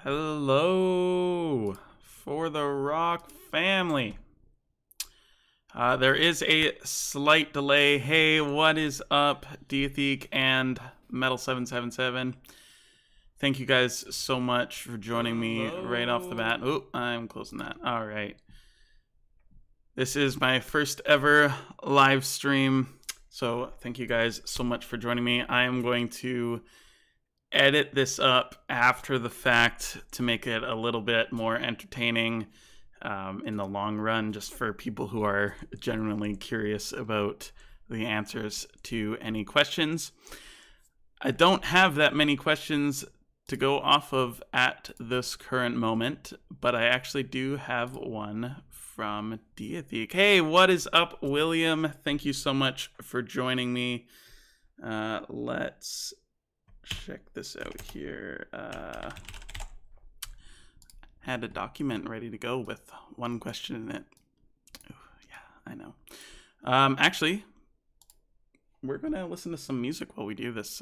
Hello for the Rock family. There is a slight delay. Hey, what is up, Diathek and Metal777? Thank you guys so much for joining me right off the bat. Oh, I'm closing that. All right. This is my first ever live stream, so thank you guys so much for joining me. I am going to edit this up after the fact to make it a little bit more entertaining in the long run, just for people who are genuinely curious about the answers to any questions. I don't have that many questions to go off of at this current moment, but I actually do have one from Diathek. Hey, what is up, William? Thank you so much for joining me. Let's check this out here. Had a document ready to go with one question in it. Ooh, yeah, I know. Actually, we're gonna listen to some music while we do this.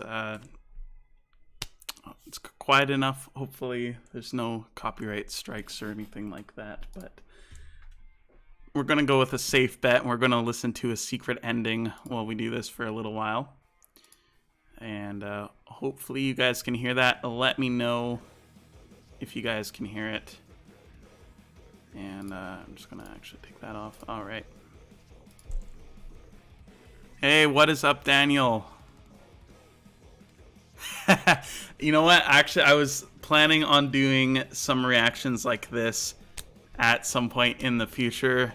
It's quiet enough. Hopefully, there's no copyright strikes or anything like that. But we're gonna go with a safe bet. And we're gonna listen to a secret ending while we do this for a little while. And hopefully you guys can hear that. Let me know if you guys can hear it. And I'm just going to actually take that off. All right. Hey, what is up, Daniel? You know what? Actually, I was planning on doing some reactions like this at some point in the future.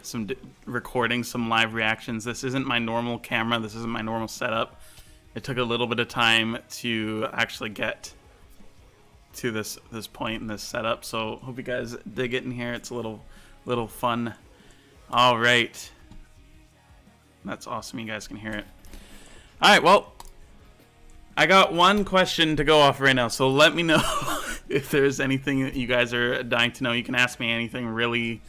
Recording some live reactions. This isn't my normal camera. This isn't my normal setup. It took a little bit of time to actually get to this point in this setup, so hope you guys dig it in here. It's a little fun. All right, that's awesome. You guys can hear it. All right, well, I got one question to go off right now, so let me know if there's anything that you guys are dying to know. You can ask me anything, really.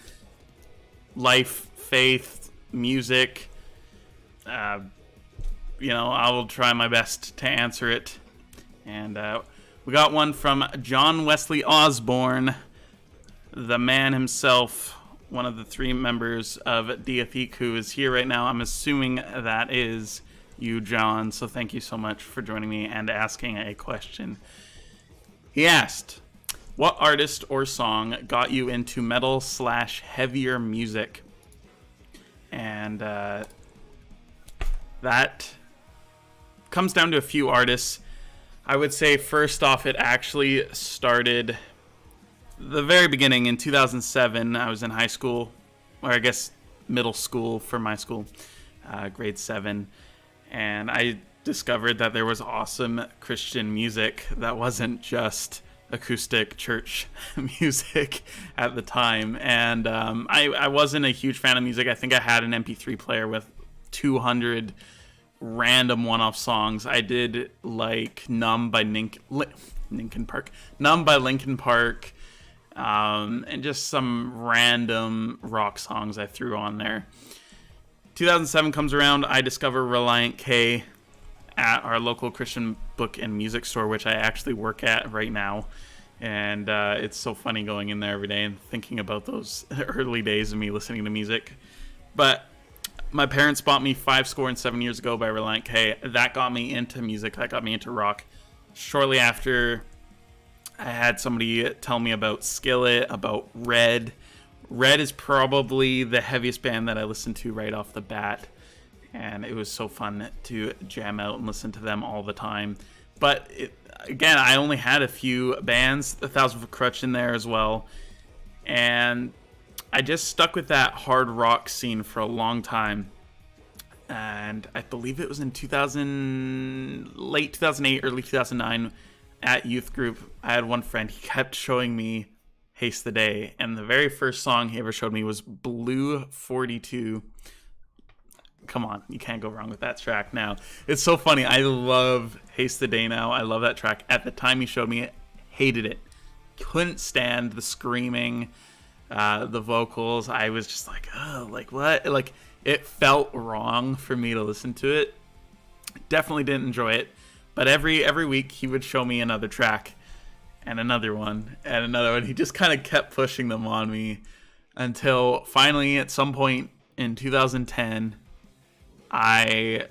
Life, faith, music. You know, I will try my best to answer it. And we got one from John Wesley Osborne, the man himself, one of the three members of Diathek, who is here right now. I'm assuming that is you, John, so thank you so much for joining me and asking a question. He asked, what artist or song got you into metal/heavier music? And that comes down to a few artists. I would say first off, it actually started the very beginning in 2007. I was in high school, or I guess middle school for my school, grade 7, and I discovered that there was awesome Christian music that wasn't just acoustic church music at the time. And I wasn't a huge fan of music. I think I had an MP3 player with 200 random one-off songs. I did like Numb by Linkin Park, and just some random rock songs I threw on there. 2007 comes around. I discover Relient K at our local Christian book and music store, which I actually work at right now. And it's so funny going in there every day and thinking about those early days of me listening to music. But my parents bought me 7 years ago by Relient K. That got me into music. That got me into rock. Shortly after, I had somebody tell me about Skillet, about Red. Red is probably the heaviest band that I listened to right off the bat. And it was so fun to jam out and listen to them all the time. But again, I only had a few bands, 1,000 Foot Crutch in there as well. And I just stuck with that hard rock scene for a long time. And I believe it was in late 2008, early 2009 at youth group. I had one friend, he kept showing me Haste the Day. And the very first song he ever showed me was Blue 42. Come on, you can't go wrong with that track now. It's so funny. I love Haste the Day now. I love that track. At the time he showed me it, hated it. Couldn't stand the screaming. The vocals, I was just like, oh, like what? Like, it felt wrong for me to listen to it. Definitely didn't enjoy it. But every week he would show me another track. and another one and another one. He just kind of kept pushing them on me until finally at some point in 2010, I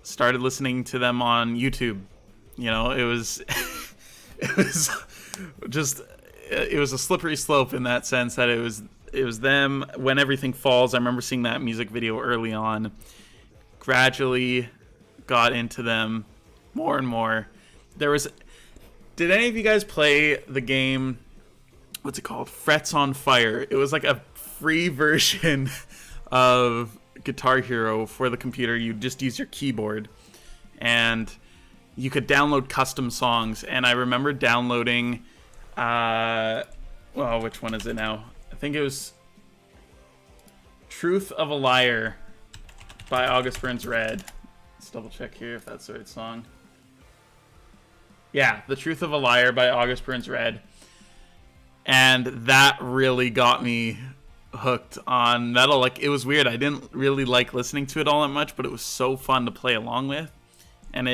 started listening to them on YouTube. You know, it was it was just it was a slippery slope in that sense that it was them. When Everything Falls, I remember seeing that music video early on. Gradually got into them more and more. Did any of you guys play the game, what's it called? Frets on Fire. It was like a free version of Guitar Hero for the computer. You just use your keyboard and you could download custom songs. And I remember downloading, which one is it now? I think it was Truth of a Liar by August Burns Red. Let's double check here if that's the right song. Yeah, The Truth of a Liar by August Burns Red. And that really got me hooked on metal. Like, it was weird. I didn't really like listening to it all that much, but it was so fun to play along with. And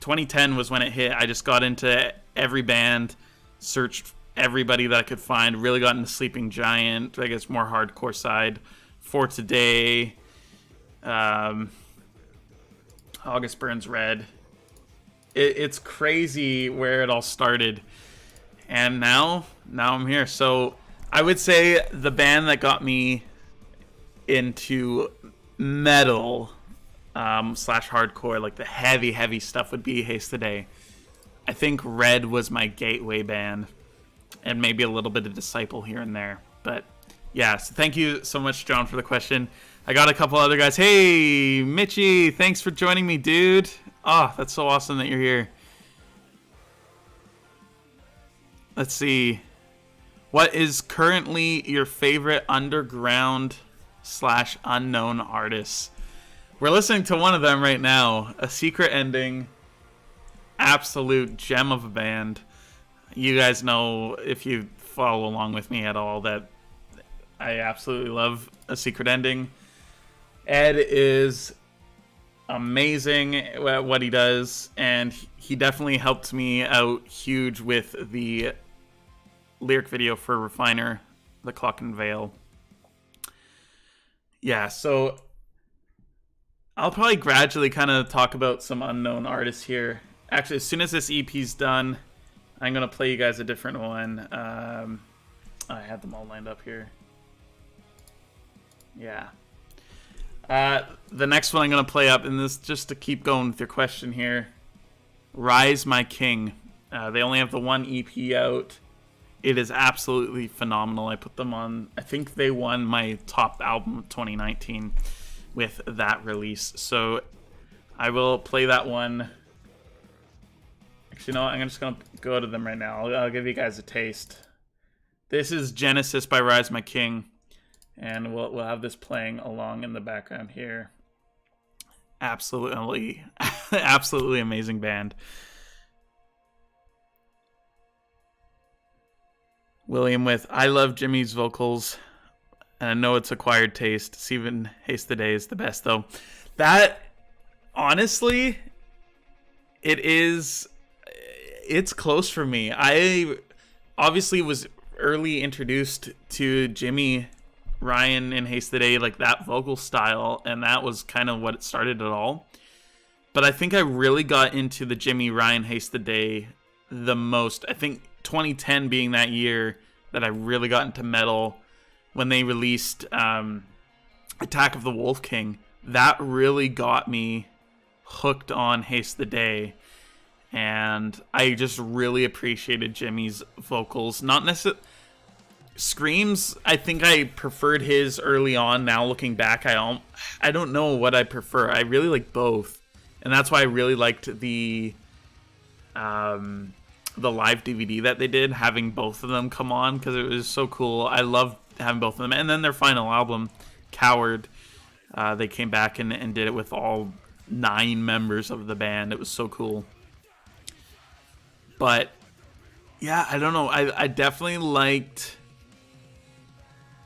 2010 was when it hit. I just got into every band, searched everybody that I could find, really got into Sleeping Giant, I guess more hardcore side, For Today, August Burns Red. It's crazy where it all started. And now I'm here. So I would say the band that got me into metal slash hardcore, like the heavy stuff, would be Haste the Day. I think Red was my gateway band, and maybe a little bit of Disciple here and there. But yeah, so thank you so much, John, for the question. I got a couple other guys. Hey, Mitchie, thanks for joining me, dude. Oh, that's so awesome that you're here. Let's see. What is currently your favorite underground slash unknown artist? We're listening to one of them right now. A Secret Ending. Absolute gem of a band. You guys know, if you follow along with me at all, that I absolutely love A Secret Ending. Ed is amazing at what he does, and he definitely helped me out huge with the lyric video for Refiner, The Clock and Veil. Yeah, so I'll probably gradually kind of talk about some unknown artists here. Actually, as soon as this EP's done, I'm going to play you guys a different one. I had them all lined up here. Yeah. The next one I'm going to play up, and this just to keep going with your question here, Rise My King. They only have the one EP out. It is absolutely phenomenal. I put them on, I think they won my top album of 2019 with that release. So I will play that one. Actually, you know what? I'm just going to go to them right now. I'll give you guys a taste. This is Genesis by Rise My King. And we'll have this playing along in the background here. Absolutely amazing band. William with, I love Jimmy's vocals, and I know it's acquired taste. Steven Haste the Day is the best, though. That, honestly, it's close for me. I obviously was early introduced to Jimmy Ryan in Haste the Day, like that vocal style, and that was kind of what it started it all. But I think I really got into the Jimmy Ryan Haste the Day the most. I think 2010 being that year that I really got into metal when they released Attack of the Wolf King. That really got me hooked on Haste the Day, and I just really appreciated Jimmy's vocals. Not necessarily Screams, I think I preferred his early on. Now looking back, I don't know what I prefer. I really like both, and that's why I really liked the live DVD that they did, having both of them come on, because it was so cool. I loved having both of them. And then their final album, Coward, they came back and did it with all 9 members of the band. It was so cool. But yeah, I don't know. I definitely liked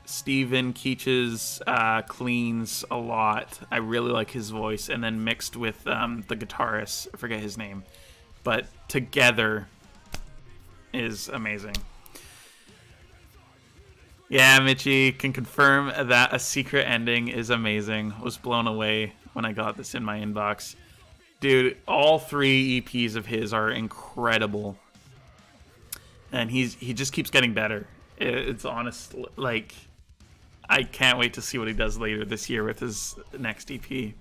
Steven Keach's cleans a lot. I really like his voice, and then mixed with the guitarist, I forget his name, but together is amazing. Yeah, Mitchie can confirm that A Secret Ending is amazing. Was blown away when I got this in my inbox. Dude, all 3 EPs of his are incredible. And he just keeps getting better. It's honest, like, I can't wait to see what he does later this year with his next EP.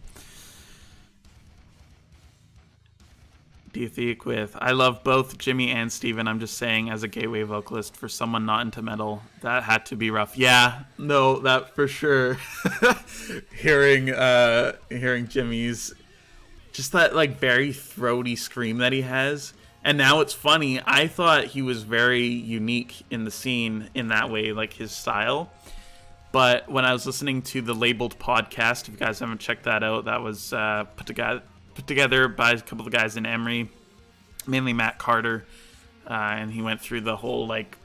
Do you think with I love both Jimmy and Steven, I'm just saying as a gateway vocalist for someone not into metal, that had to be rough. Yeah, no, that for sure. hearing Jimmy's just that like very throaty scream that he has. And now it's funny, I thought he was very unique in the scene in that way, like his style. But when I was listening to the Labeled podcast, if you guys haven't checked that out, that was put together by a couple of guys in Emory, mainly Matt Carter, and he went through the whole like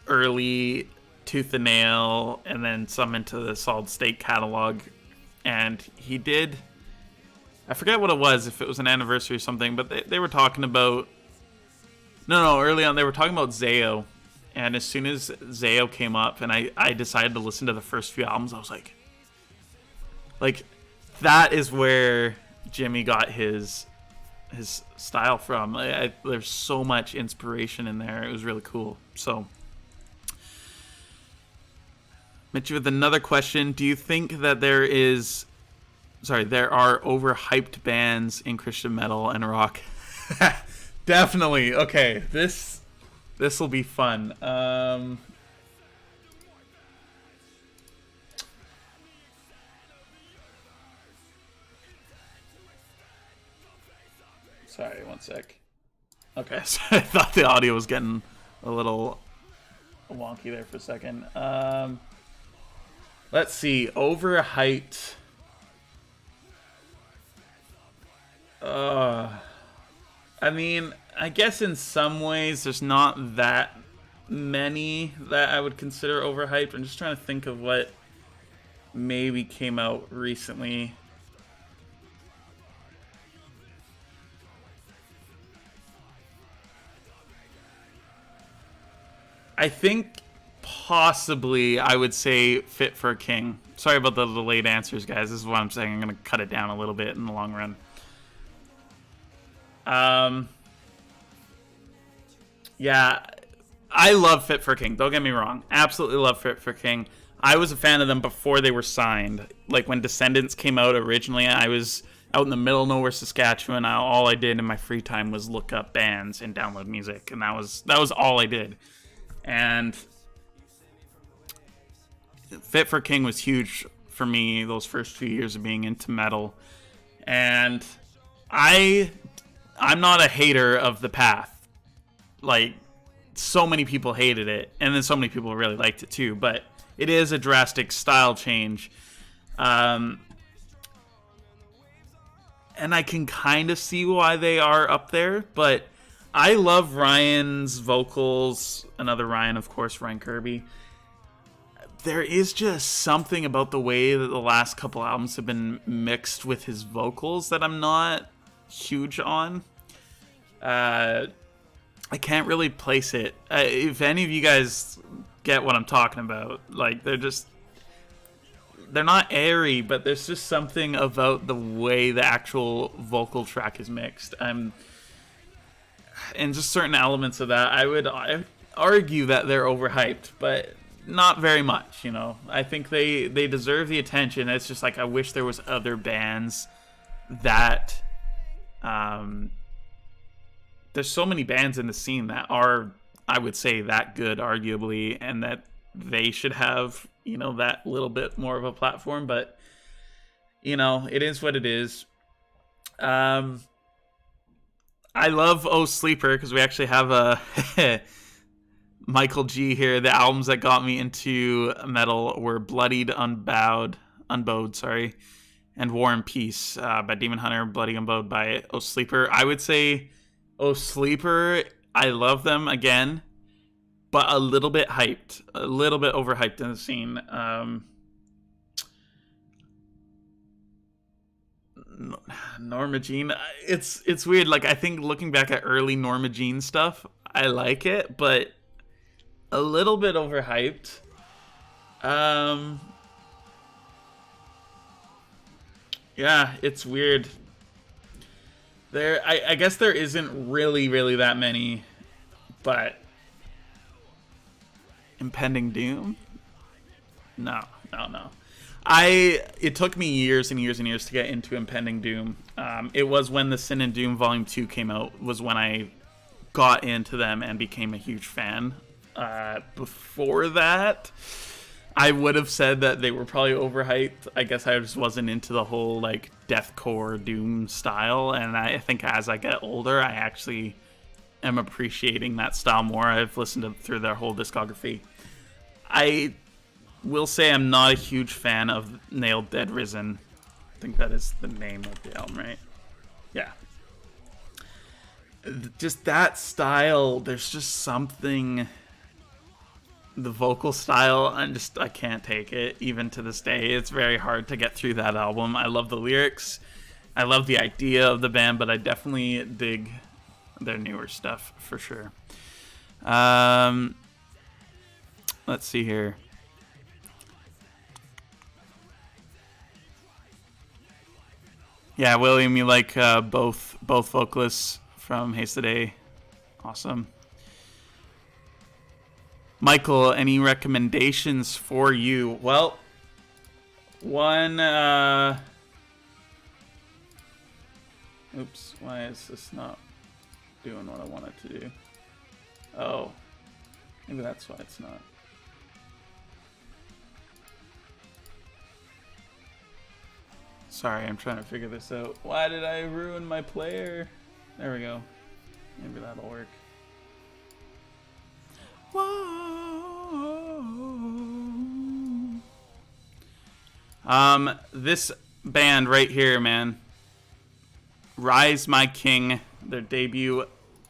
early Tooth and Nail and then some into the Solid State catalog, and he did, I forget what it was, if it was an anniversary or something, but they were talking about early on they were talking about Zayo, and as soon as Zayo came up and I decided to listen to the first few albums, I was like that is where Jimmy got his style from. There's so much inspiration in there. It was really cool. So, Mitch, with another question. Do you think that there are overhyped bands in Christian metal and rock? Definitely. Okay, this will be fun. Sorry, one sec. Okay, so I thought the audio was getting a little wonky there for a second. Let's see. Overhyped. I mean, I guess in some ways there's not that many that I would consider overhyped. I'm just trying to think of what maybe came out recently. I think possibly I would say Fit for a King. Sorry about the delayed answers, guys. This is what I'm saying. I'm going to cut it down a little bit in the long run. Yeah, I love Fit for a King. Don't get me wrong. Absolutely love Fit for a King. I was a fan of them before they were signed. Like when Descendants came out originally, I was out in the middle of nowhere, Saskatchewan. All I did in my free time was look up bands and download music, and that was all I did. And Fit for a King was huge for me those first few years of being into metal. And I'm not a hater of The Path. Like, so many people hated it, and then so many people really liked it too. But it is a drastic style change. And I can kind of see why they are up there, but I love Ryan's vocals. Another Ryan, of course, Ryan Kirby. There is just something about the way that the last couple albums have been mixed with his vocals that I'm not huge on. I can't really place it. If any of you guys get what I'm talking about, like they're not airy, but there's just something about the way the actual vocal track is mixed. And just certain elements of that, I would argue that they're overhyped, but not very much, you know. I think they deserve the attention. It's just like I wish there was other bands that there's so many bands in the scene that are, I would say, that good, arguably, and that they should have, you know, that little bit more of a platform. But, you know, it is what it is. I love Oh Sleeper because we actually have a Michael G here. The albums that got me into metal were Bloodied, Unbowed, and War and Peace by Demon Hunter, Bloody Unbowed by Oh Sleeper. I would say Oh Sleeper, I love them again, but a little bit hyped, a little bit overhyped in the scene. Norma Jean, it's weird. Like, I think looking back at early Norma Jean stuff, I like it, but a little bit overhyped. Yeah, it's weird. I guess there isn't really that many, but Impending Doom? No. It took me years and years and years to get into Impending Doom. It was when the Sin and Doom Volume 2 came out, was when I got into them and became a huge fan. Before that, I would have said that they were probably overhyped. I guess I just wasn't into the whole like deathcore Doom style, and I think as I get older, I actually am appreciating that style more. I've listened through their whole discography. I will say I'm not a huge fan of Nailed Dead Risen. I think that is the name of the album, right? Yeah. Just that style, there's just something... The vocal style, I can't take it. Even to this day, it's very hard to get through that album. I love the lyrics. I love the idea of the band, but I definitely dig their newer stuff for sure. Let's see here. Yeah, William, you like both vocalists from Haste the Day. Awesome. Michael, any recommendations for you? Well, one... Oops, why is this not doing what I want it to do? Oh, maybe that's why it's not. Sorry, I'm trying to figure this out. Why did I ruin my player? There we go. Maybe that'll work. Whoa. This band right here, man. Rise My King, their debut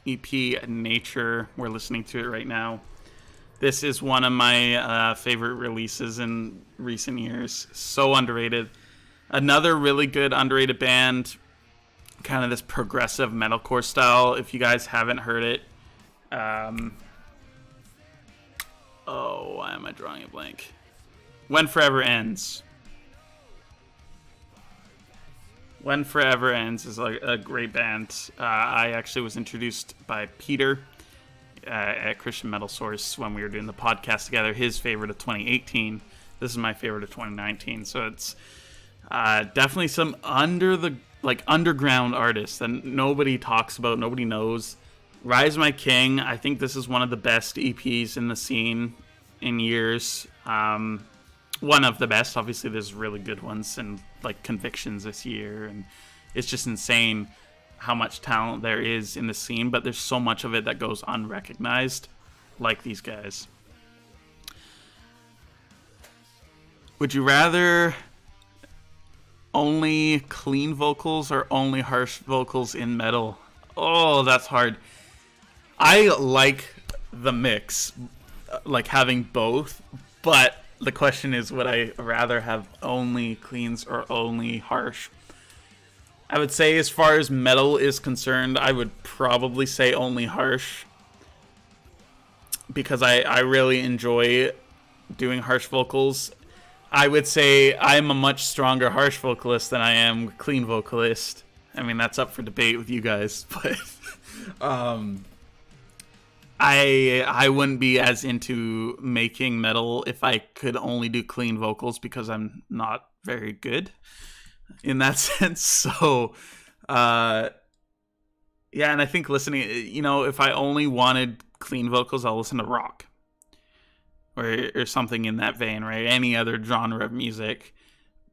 EP, Nature. We're listening to it right now. This is one of my favorite releases in recent years. So underrated. Another really good underrated band, kind of this progressive metalcore style. If you guys haven't heard it, why am I drawing a blank? When Forever Ends. When Forever Ends is a great band. I actually was introduced by Peter at Christian Metal Source when we were doing the podcast together. His favorite of 2018. This is my favorite of 2019. So it's definitely some underground artists that nobody talks about, nobody knows. Rise My King, I think this is one of the best EPs in the scene in years. One of the best. Obviously, there's really good ones, and like Convictions this year, and it's just insane how much talent there is in the scene, but there's so much of it that goes unrecognized, like these guys. Would you rather only clean vocals or only harsh vocals in metal? Oh, that's hard. I like the mix, like having both, but the question is, would I rather have only cleans or only harsh? I would say as far as metal is concerned, I would probably say only harsh, because I really enjoy doing harsh vocals. I would say I'm a much stronger harsh vocalist than I am clean vocalist. I mean, that's up for debate with you guys, but I wouldn't be as into making metal if I could only do clean vocals, because I'm not very good in that sense. So, yeah, and I think listening, if I only wanted clean vocals, I'll listen to rock or something in that vein, right? Any other genre of music.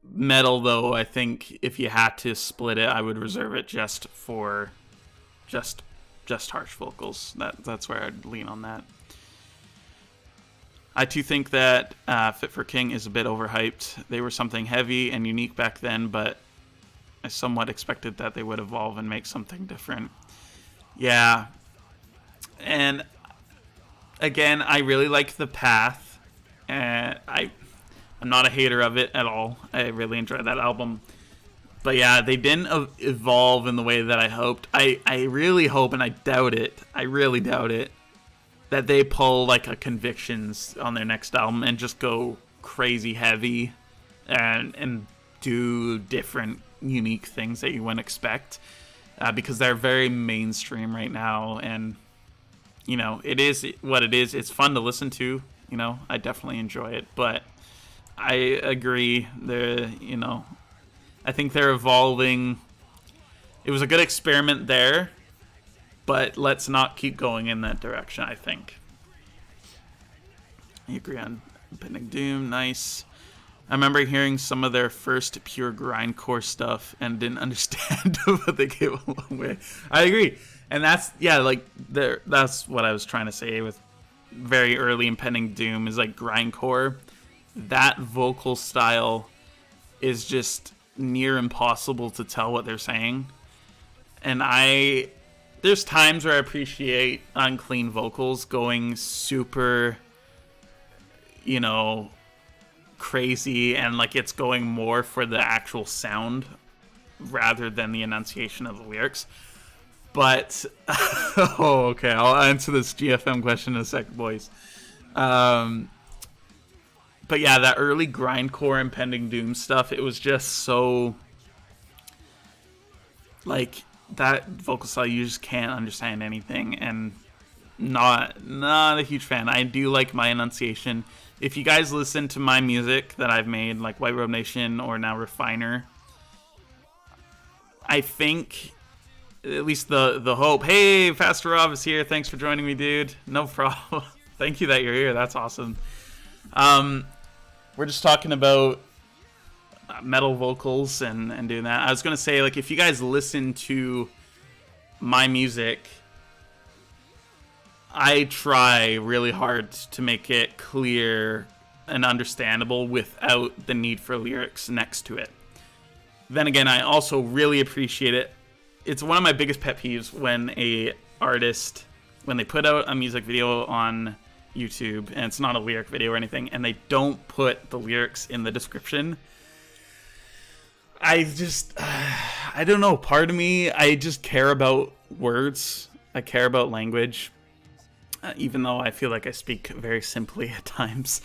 Metal, though, I think if you had to split it, I would reserve it just for just harsh vocals. That's where I'd lean on that. I too think that Fit for King is a bit overhyped. They were something heavy and unique back then, but I somewhat expected that they would evolve and make something different. Yeah. And again, I really like The Path, and I'm not a hater of it at all. I really enjoyed that album. But yeah, they didn't evolve in the way that I hoped. I really hope, and I doubt it. I really doubt it, that they pull like a Convictions on their next album and just go crazy heavy and do different unique things that you wouldn't expect, because they're very mainstream right now, and you know, it is what it is. It's fun to listen to, you know, I definitely enjoy it, but I agree, I think they're evolving. It was a good experiment there, but let's not keep going in that direction, I think. I agree on Impending Doom, nice. I remember hearing some of their first pure grindcore stuff and didn't understand what they gave away. I agree. And that's what I was trying to say with very early Impending Doom is like grindcore. That vocal style is just near impossible to tell what they're saying. And there's times where I appreciate unclean vocals going super, crazy, and like it's going more for the actual sound rather than the enunciation of the lyrics. But okay, I'll answer this GFM question in a second, boys. But yeah, that early grindcore Impending Doom stuff, it was just so like that vocal style, you just can't understand anything, and not a huge fan. I do like my enunciation. If you guys listen to my music that I've made, like White Robe Nation or now Refiner, I think at least the hope. Hey, Faster Rob is here. Thanks for joining me, dude. No problem. Thank you that you're here. That's awesome. We're just talking about metal vocals and doing that. I was gonna say, like, if you guys listen to my music, I try really hard to make it clear and understandable without the need for lyrics next to it. Then again, I also really appreciate it. It's one of my biggest pet peeves when a artist, when they put out a music video on YouTube and it's not a lyric video or anything, and they don't put the lyrics in the description. I don't know, part of me, I just care about words. I care about language. Even though I feel like I speak very simply at times.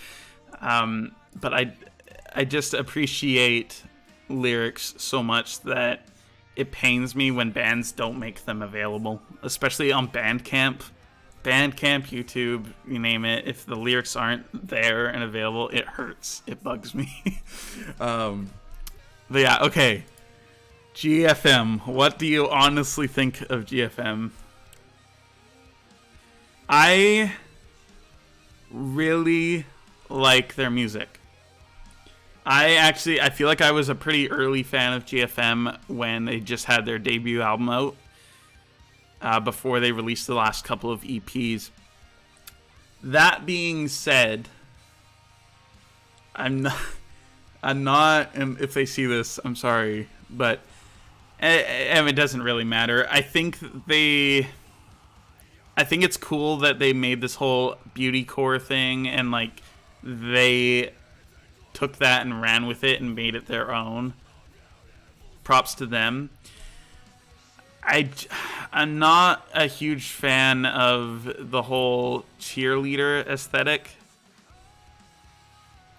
But I just appreciate lyrics so much that it pains me when bands don't make them available, especially on Bandcamp, YouTube, you name it. If the lyrics aren't there and available, it hurts. It bugs me. But yeah, okay. GFM. What do you honestly think of GFM? I really like their music. I feel like I was a pretty early fan of GFM when they just had their debut album out, before they released the last couple of EPs. That being said, I'm not, and if they see this, I'm sorry, but it doesn't really matter. I think it's cool that they made this whole beautycore thing, and like they took that and ran with it and made it their own. Props to them. I'm not a huge fan of the whole cheerleader aesthetic.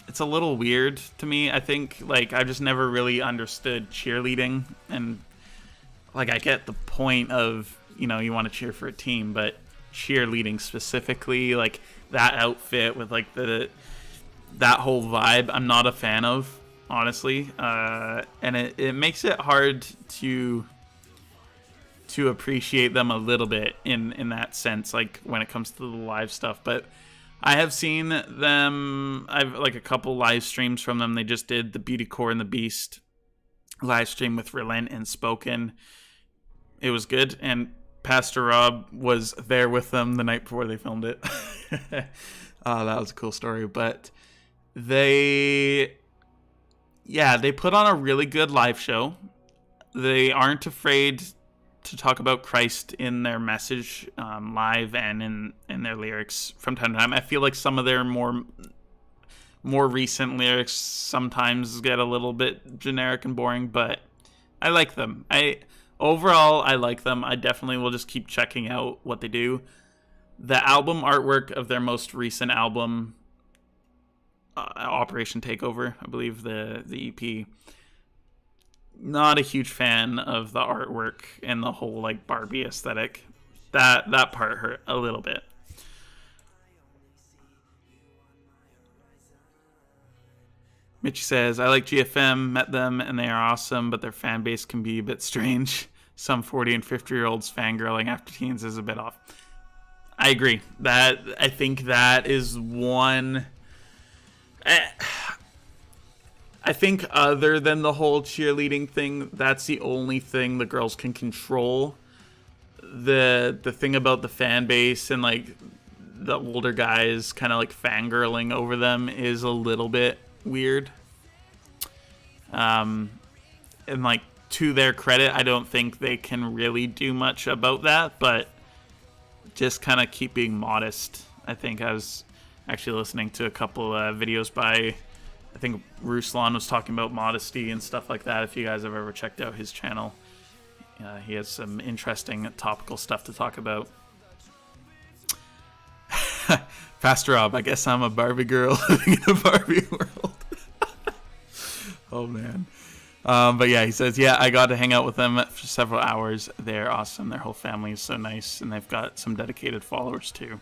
It's a little weird to me. I think like I've just never really understood cheerleading, and like I get the point of, you want to cheer for a team, but cheerleading specifically, like that outfit with like that whole vibe, I'm not a fan of, honestly, and it makes it hard to appreciate them a little bit in that sense, like when it comes to the live stuff. But I have seen them, I've like a couple live streams from them. They just did the Beautycore and the Beast live stream with Relent and Spoken. It was good, and Pastor Rob was there with them the night before they filmed it. That was a cool story. But they put on a really good live show. They aren't afraid to talk about Christ in their message, live and in their lyrics from time to time. I feel like some of their more recent lyrics sometimes get a little bit generic and boring, but I like them. Overall, I like them. I definitely will just keep checking out what they do. The album artwork of their most recent album, Operation Takeover, I believe the EP. Not a huge fan of the artwork and the whole like Barbie aesthetic. That part hurt a little bit. Mitch says, I like GFM, met them, and they are awesome, but their fan base can be a bit strange. Some 40 and 50-year-olds fangirling after teens is a bit off. I agree. I think that is one... I think other than the whole cheerleading thing, that's the only thing the girls can control. The thing about the fan base and like the older guys kind of like fangirling over them is a little bit weird. And like to their credit, I don't think they can really do much about that, but just kind of keep being modest. I think I was actually listening to a couple videos by, I think Ruslan was talking about modesty and stuff like that. If you guys have ever checked out his channel, he has some interesting topical stuff to talk about. Pastor Rob, I guess I'm a Barbie girl living in a Barbie world. Oh, man. But yeah, he says, yeah, I got to hang out with them for several hours. They're awesome. Their whole family is so nice, and they've got some dedicated followers, too.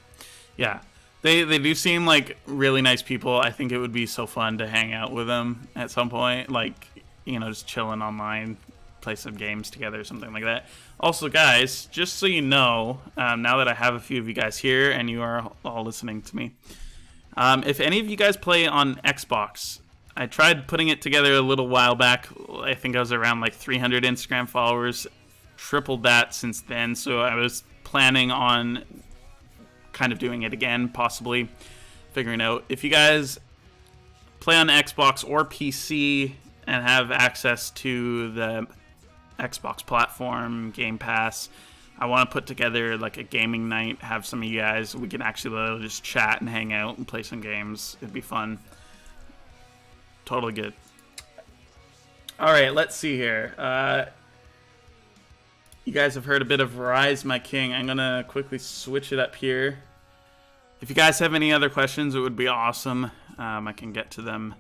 Yeah, they do seem like really nice people. I think it would be so fun to hang out with them at some point. Like, you know, just chilling online, play some games together, something like that. Also, guys, just so you know, now that I have a few of you guys here and you are all listening to me, if any of you guys play on Xbox, I tried putting it together a little while back. I think I was around like 300 Instagram followers, tripled that since then. So I was planning on kind of doing it again, possibly figuring out if you guys play on Xbox or PC and have access to the Xbox platform, Game Pass, I want to put together like a gaming night, have some of you guys, we can actually just chat and hang out and play some games. It'd be fun. Totally good. All right, let's see here. You guys have heard a bit of Rise My King. I'm going to quickly switch it up here. If you guys have any other questions, it would be awesome. I can get to them.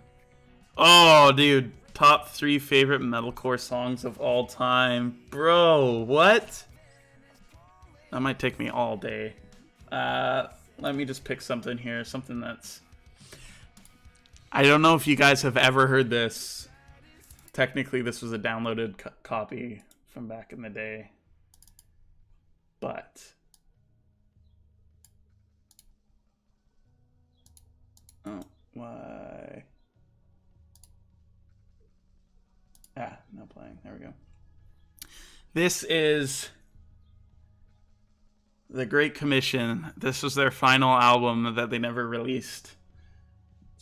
Oh, dude. Top 3 favorite metalcore songs of all time. Bro, what? That might take me all day. Let me just pick something here. Something that's... I don't know if you guys have ever heard this. Technically, this was a downloaded copy from back in the day. But... oh, why? Ah, not playing. There we go. This is The Great Commission. This was their final album that they never released.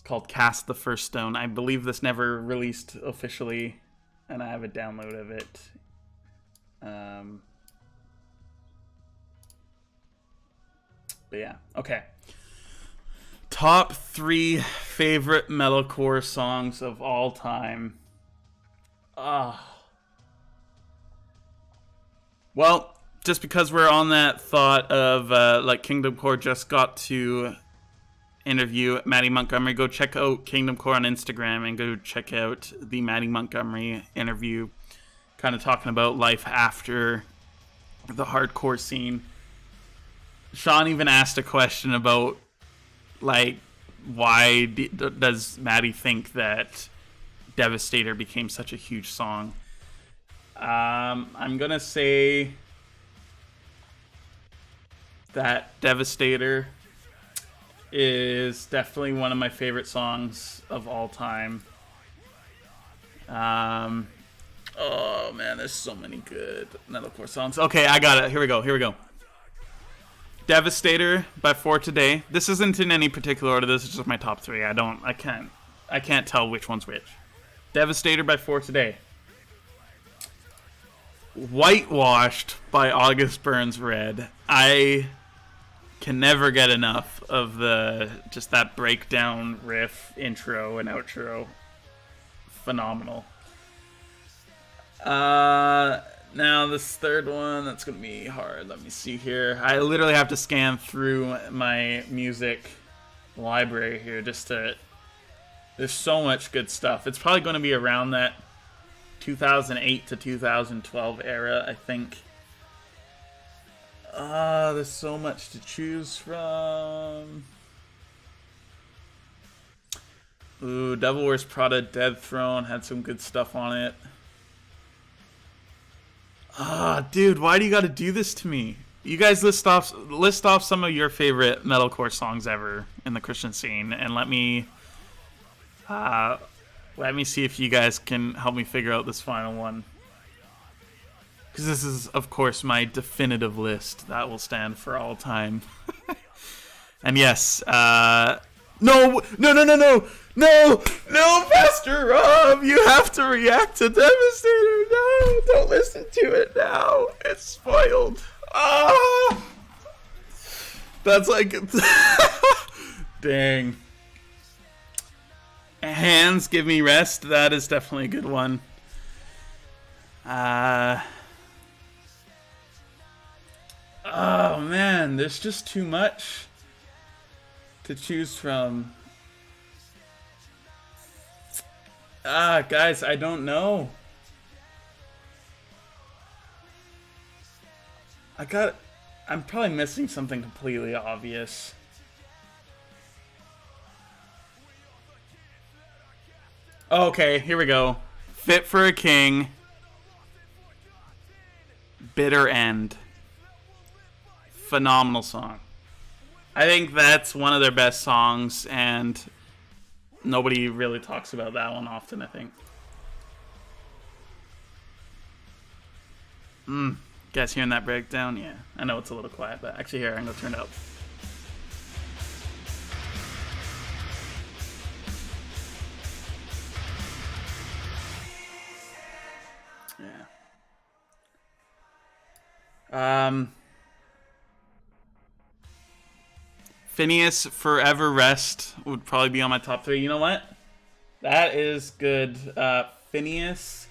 Called Cast the First Stone. I believe this never released officially, and I have a download of it. But yeah, okay. Top 3 favorite metalcore songs of all time. Well, just because we're on that thought of like Kingdom Core just got to interview Maddie Montgomery, go check out Kingdom Core on Instagram and go check out the Maddie Montgomery interview, kind of talking about life after the hardcore scene. Sean even asked a question about like why does Maddie think that Devastator became such a huge song. I'm gonna say that Devastator is definitely one of my favorite songs of all time. Oh man, there's so many good metalcore songs. Okay, I got it. Here we go. Devastator by For Today. This isn't in any particular order. This is just my top 3. I can't tell which one's which. Devastator by For Today. Whitewashed by August Burns Red. I can never get enough of just that breakdown riff, intro and outro. Phenomenal. Now this third one, that's gonna be hard. Let me see here. I literally have to scan through my music library here just to. There's so much good stuff. It's probably going to be around that 2008 to 2012 era, I think. There's so much to choose from. Ooh, Devil Wears Prada, Dead Throne had some good stuff on it. Dude, why do you gotta do this to me? You guys list off some of your favorite metalcore songs ever in the Christian scene, and let me see if you guys can help me figure out this final one. Because this is, of course, my definitive list that will stand for all time. And yes, no, Pastor Rob, you have to react to Devastator. No, don't listen to it now. It's spoiled. That's like, dang. Hands Give Me Rest. That is definitely a good one. Oh man, there's just too much to choose from. Guys, I don't know. I'm probably missing something completely obvious. Okay, here we go. Fit for a King. Bitter End. Phenomenal song. I think that's one of their best songs, and nobody really talks about that one often, I think. You guys hearing that breakdown? Yeah. I know it's a little quiet, but actually here, I'm going to turn it up. Yeah. Phineas Forever Rest would probably be on my top 3. You know what? That is good. Phineas.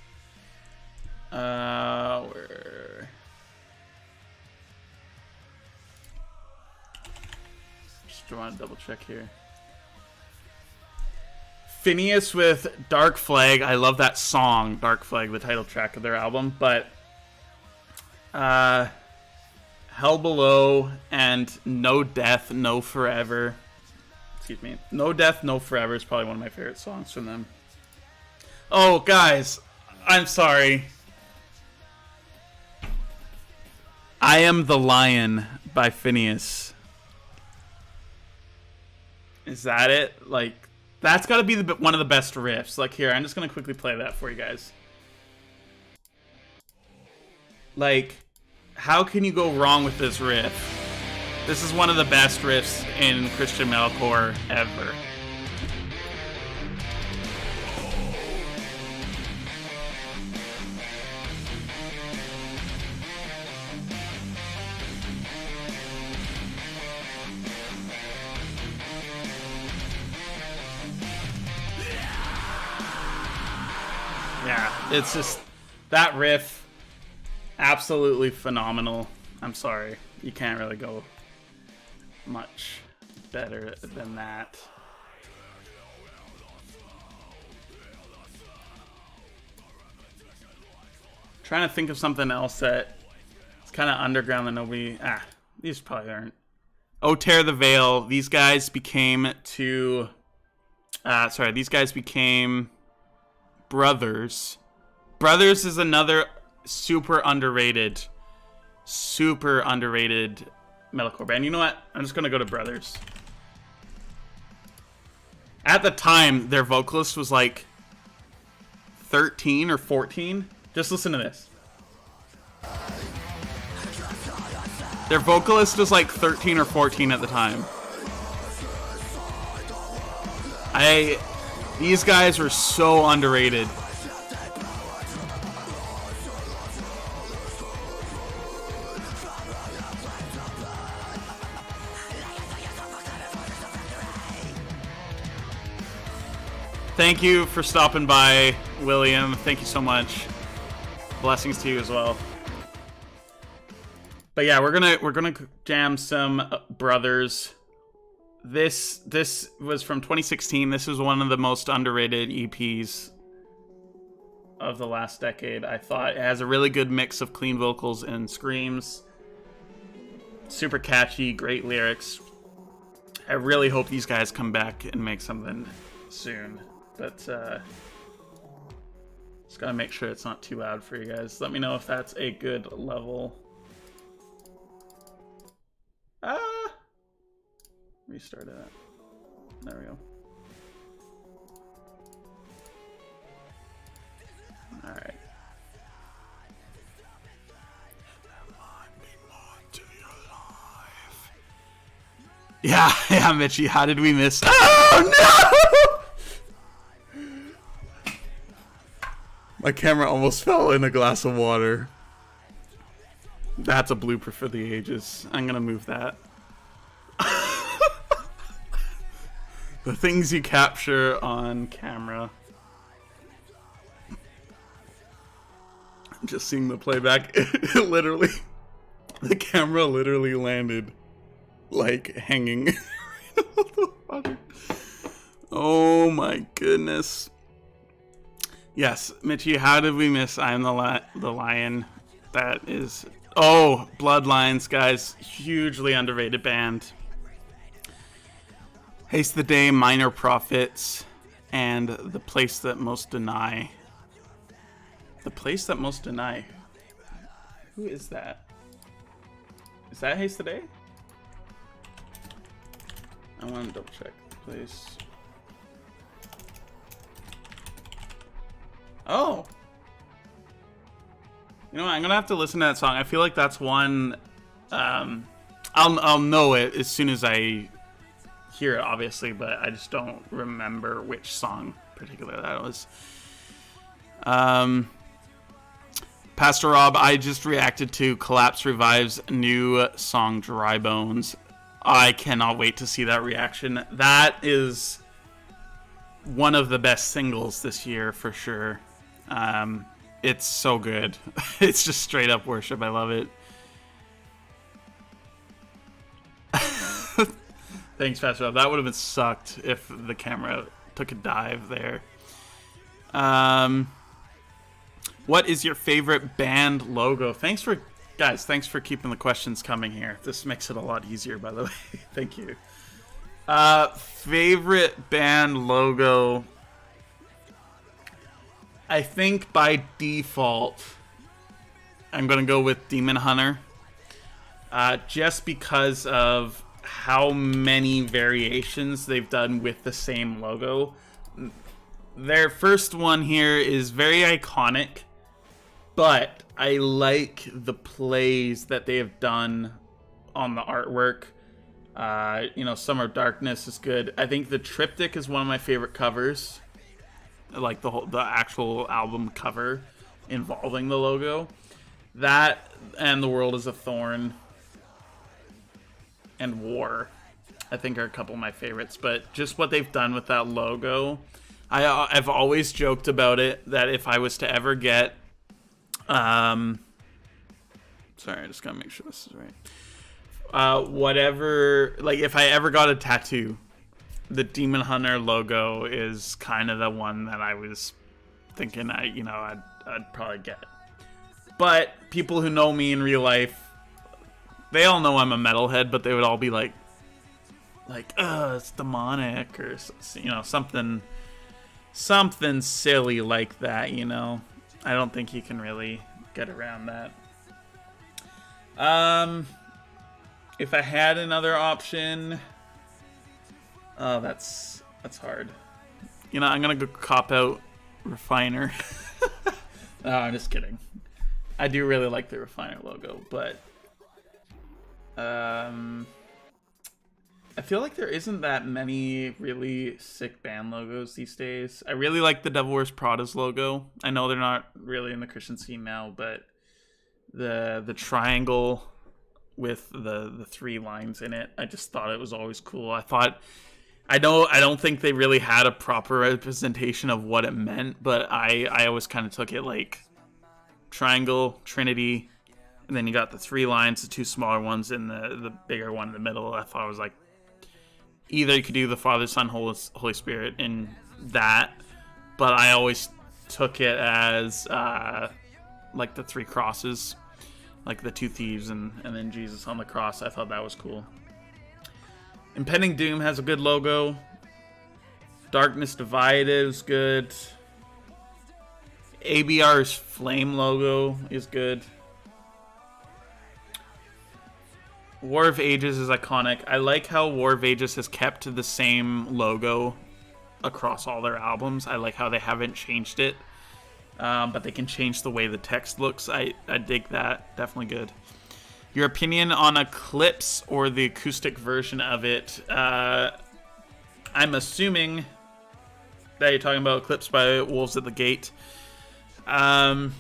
Where? Just want to double check here. Phineas with Dark Flag. I love that song, Dark Flag, the title track of their album. But Hell Below and No Death, No Forever. Excuse me. No Death, No Forever is probably one of my favorite songs from them. Oh, guys. I'm sorry. I Am the Lion by Phineas. Is that it? Like, that's got to be one of the best riffs. Like, here, I'm just going to quickly play that for you guys. Like, how can you go wrong with this riff? This is one of the best riffs in Christian metalcore ever. Yeah, it's just that riff, absolutely phenomenal. I'm sorry, you can't really go much better than that. Trying to think of something else that is kind of underground that nobody. These probably aren't. Oh, Tear the Veil. These guys became these guys became Brothers. Brothers is another super underrated metalcore band. You know what? I'm just gonna go to Brothers. At the time, their vocalist was like 13 or 14. Just listen to this. Their vocalist was like 13 or 14 at the time. These guys were so underrated. Thank you for stopping by, William. Thank you so much. Blessings to you as well. But yeah, we're gonna jam some Brothers. This was from 2016. This was one of the most underrated EPs of the last decade. I thought it has a really good mix of clean vocals and screams. Super catchy, great lyrics. I really hope these guys come back and make something soon. But just gotta make sure it's not too loud for you guys. Let me know if that's a good level. Restart it. There we go. Alright. Yeah, Mitchie, how did we miss? Oh, no! My camera almost fell in a glass of water. That's a blooper for the ages. I'm gonna move that. The things you capture on camera. I'm just seeing the playback. It literally, the camera literally landed like hanging. Oh my goodness. Yes, Mitchie, how did we miss I'm the Lion? That is... Oh, Bloodlines, guys. Hugely underrated band. Haste the Day, Minor Prophets, and The Place That Most Deny. The Place That Most Deny. Who is that? Is that Haste the Day? I want to double check. The Place... Oh! You know what? I'm gonna have to listen to that song. I feel like that's one... I'll know it as soon as I hear it, obviously, but I just don't remember which song particular that was. Pastor Rob, I just reacted to Collapse Revive's new song, Dry Bones. I cannot wait to see that reaction. That is one of the best singles this year, for sure. It's so good. It's just straight up worship. I love it. Thanks, Pastor Rob. That would have been sucked if the camera took a dive there. What is your favorite band logo? Thanks for keeping the questions coming here. This makes it a lot easier, by the way. Thank you. Favorite band logo. I think by default, I'm going to go with Demon Hunter. Just because of how many variations they've done with the same logo. Their first one here is very iconic, but I like the plays that they have done on the artwork. Summer Darkness is good. I think the Triptych is one of my favorite covers. Like the actual album cover involving the logo. That and The World is a Thorn and War, I think, are a couple of my favorites. But just what they've done with that logo, I've always joked about it, that if I was to ever get... sorry, I just gotta make sure this is right. If I ever got a tattoo, the Demon Hunter logo is kind of the one that I was thinking I'd probably get. But people who know me in real life, they all know I'm a metalhead, but they would all be like, it's demonic, or something silly like that. I don't think you can really get around that. If I had another option, that's hard. I'm gonna go cop out Refiner. No, I'm just kidding. I do really like the Refiner logo, but I feel like there isn't that many really sick band logos these days. I really like the Devil Wears Prada's logo. I know they're not really in the Christian scene now, but the triangle with the three lines in it, I just thought it was always cool. I don't think they really had a proper representation of what it meant, but I always kind of took it like triangle, Trinity, And then you got the 3 lines, the 2 smaller ones, and the bigger one in the middle. I thought it was like, either you could do the Father, Son, Holy Spirit in that, but I always took it as like the 3 crosses, like the 2 thieves and then Jesus on the cross. I thought that was cool. Impending Doom has a good logo. Darkness Divided is good. ABR's flame logo is good. War of Ages is iconic. I like how War of Ages has kept the same logo across all their albums. I like how they haven't changed it, but they can change the way the text looks. I dig that. Definitely good. Your opinion on Eclipse or the acoustic version of it? I'm assuming that you're talking about Eclipse by Wolves at the Gate. I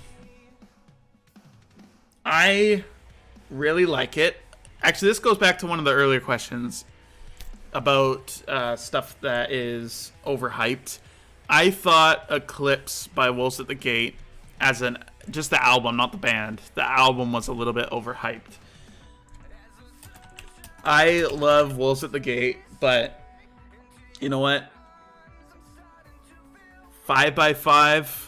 really like it. Actually, this goes back to one of the earlier questions about stuff that is overhyped. I thought Eclipse by Wolves at the Gate, as just the album, not the band, the album was a little bit overhyped. I love Wolves at the Gate, but you know what? 5x5,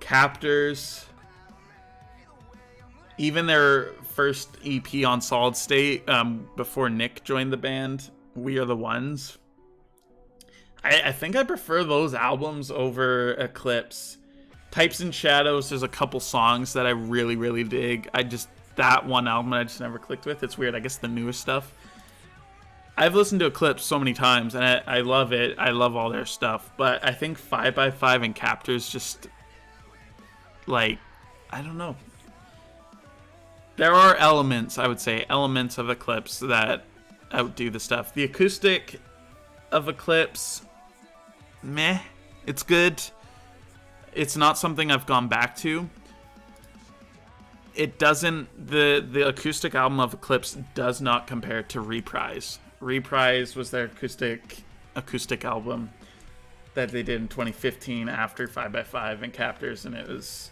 Captors, even their first EP on Solid State, before Nick joined the band, We Are the Ones. I think I prefer those albums over Eclipse. Types and Shadows, there's a couple songs that I really, really dig. That one album I just never clicked with. It's weird. I guess the newest stuff. I've listened to Eclipse so many times, and I love it. I love all their stuff. But I think 5x5 and Captors just, like, I don't know. There are elements, I would say, elements of Eclipse that outdo the stuff. The acoustic of Eclipse, meh. It's good. It's not something I've gone back to. It doesn't, the acoustic album of Eclipse does not compare to Reprise. Reprise was their acoustic album that they did in 2015 after 5x5 and Captors, and it was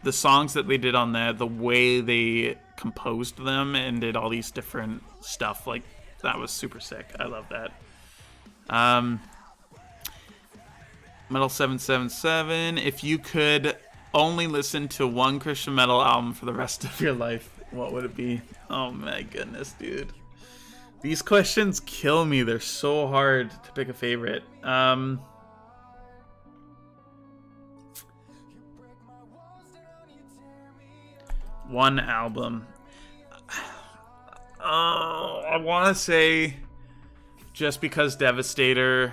the songs that they did on that, the way they composed them and did all these different stuff, like, that was super sick. I love that. Metal 777, if you could only listen to one Christian metal album for the rest of your life, what would it be? Oh my goodness, dude. These questions kill me. They're so hard to pick a favorite. One album. I want to say, just because Devastator,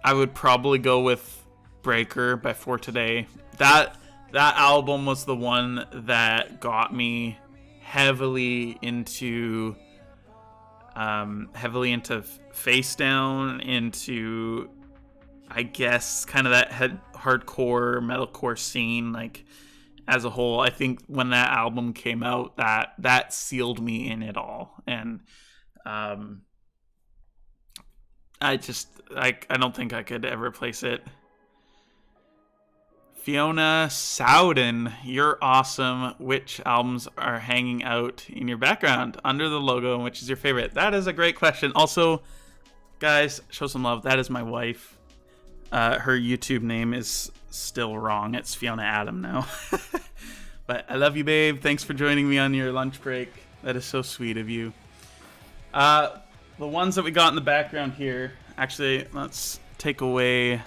I would probably go with Breaker by For Today. That album was the one that got me heavily into Face Down, into, I guess, kind of that hardcore metalcore scene, like, as a whole. I think when that album came out, that sealed me in it all. And I don't think I could ever replace it. Fiona Sowden, you're awesome. Which albums are hanging out in your background under the logo, and which is your favorite? That is a great question. Also, guys, show some love. That is my wife. Her YouTube name is still wrong. It's Fiona Adam now. But I love you, babe. Thanks for joining me on your lunch break. That is so sweet of you. The ones that we got in the background here. Actually, let's take away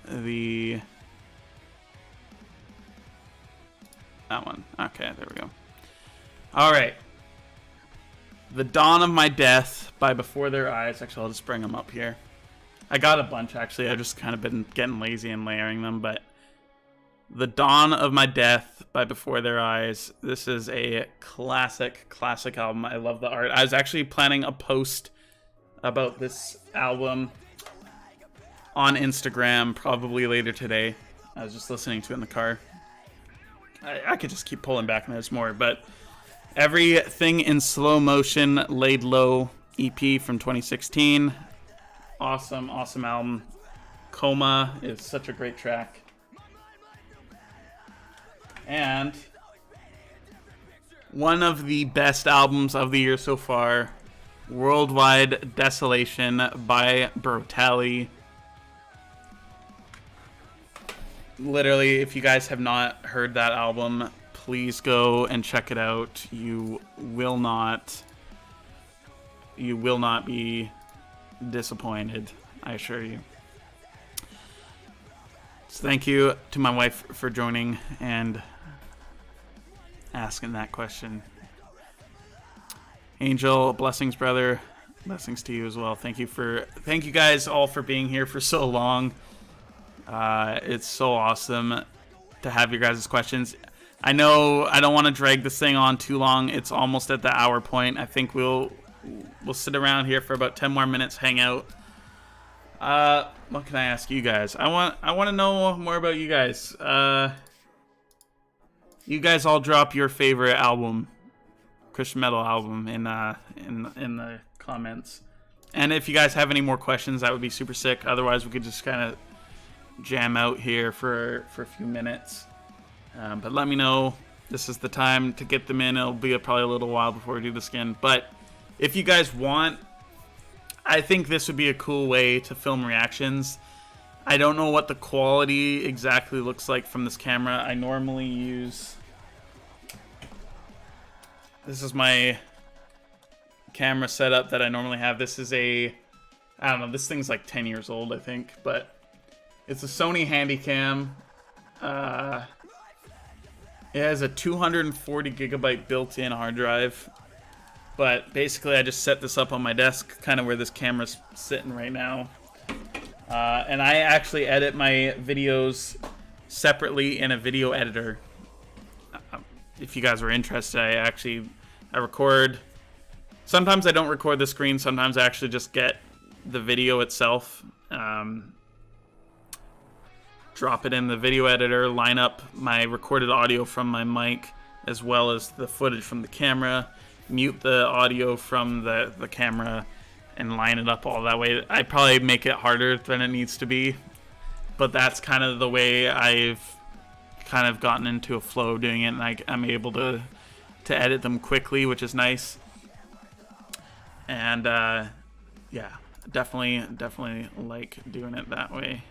that one. Okay, there we go. All right. The Dawn of My Death by Before Their Eyes. Actually, I'll just bring them up here. I got a bunch, actually. I've just kind of been getting lazy and layering them, but The Dawn of My Death by Before Their Eyes. This is a classic album. I love the art. I was actually planning a post about this album on Instagram probably later today. I was just listening to it in the car. I could just keep pulling back and there's more, but Everything in Slow Motion, Laid Low EP from 2016. Awesome album. Coma is such a great track. And one of the best albums of the year so far, Worldwide Desolation by Brutali. Literally, if you guys have not heard that album, please go and check it out. You will not be disappointed, I assure you. So thank you to my wife for joining and asking that question. Angel, blessings, brother. Blessings to you as well. Thank you guys all for being here for so long. It's so awesome to have your guys' questions. I know I don't want to drag this thing on too long. It's almost at the hour point. I think we'll sit around here for about 10 more minutes, hang out. What can I ask you guys? I want to know more about you guys. You guys all drop your favorite album, Christian metal album, in the comments. And if you guys have any more questions, that would be super sick. Otherwise, we could just kind of jam out here for a few minutes. But let me know. This is the time to get them in. It'll be probably a little while before we do this again. But if you guys want, I think this would be a cool way to film reactions. I don't know what the quality exactly looks like from this camera. I normally use... This is my camera setup that I normally have. This is I don't know, this thing's like 10 years old, I think. But it's a Sony Handycam. It has a 240 gigabyte built-in hard drive. But basically, I just set this up on my desk, kind of where this camera's sitting right now. And I actually edit my videos separately in a video editor. If you guys are interested, I record. Sometimes I don't record the screen. Sometimes I actually just get the video itself, drop it in the video editor, line up my recorded audio from my mic as well as the footage from the camera, mute the audio from the camera, and line it up all that way. I probably make it harder than it needs to be, but that's kind of the way I've kind of gotten into a flow doing it, and I'm able to edit them quickly, which is nice. And yeah, definitely like doing it that way.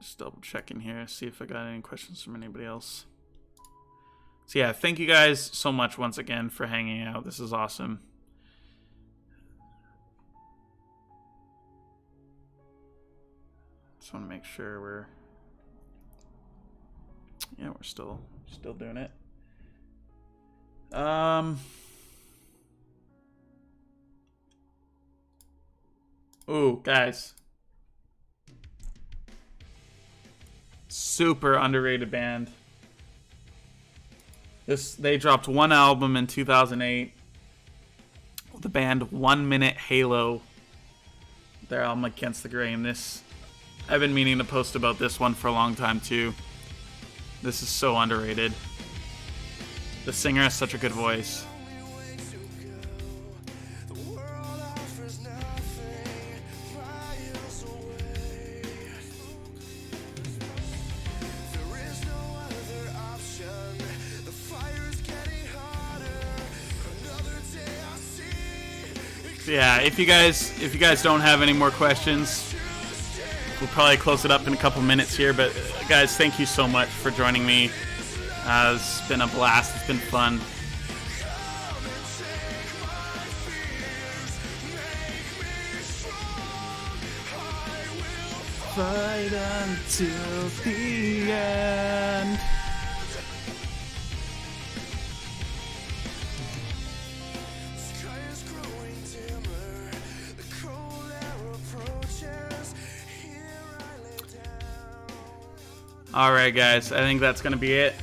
Just double checking here, see if I got any questions from anybody else. So yeah, thank you guys so much once again for hanging out. This is awesome. Just want to make sure we're still doing it. Ooh, guys. Super underrated band. They dropped one album in 2008. The band 1 Minute Halo. Their album Against the Grain. I've been meaning to post about this one for a long time too. This is so underrated. The singer has such a good voice. Yeah, if you guys don't have any more questions, we'll probably close it up in a couple minutes here. But guys, thank you so much for joining me. It's been a blast. It's been fun. Fight until the end. Alright guys, I think that's going to be it.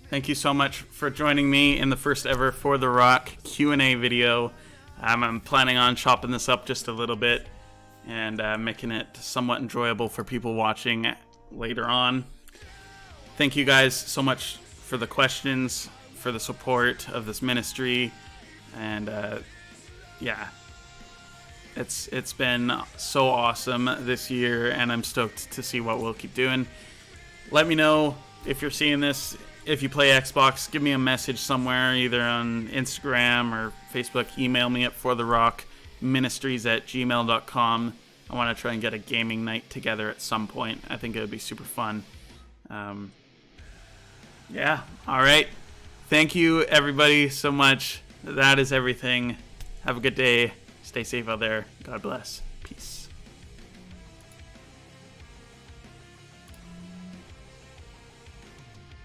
Thank you so much for joining me in the first ever For The Rock Q&A video. I'm planning on chopping this up just a little bit and making it somewhat enjoyable for people watching later on. Thank you guys so much for the questions, for the support of this ministry, and yeah. It's been so awesome this year, and I'm stoked to see what we'll keep doing. Let me know if you're seeing this if you play Xbox, give me a message somewhere, either on Instagram or Facebook. Email me at fortherockministries@gmail.com. I want to try and get a gaming night together at some point. I think it would be super fun. Yeah, all right. Thank you, everybody, so much. That is everything. Have a good day. Stay safe out there. God bless. Peace.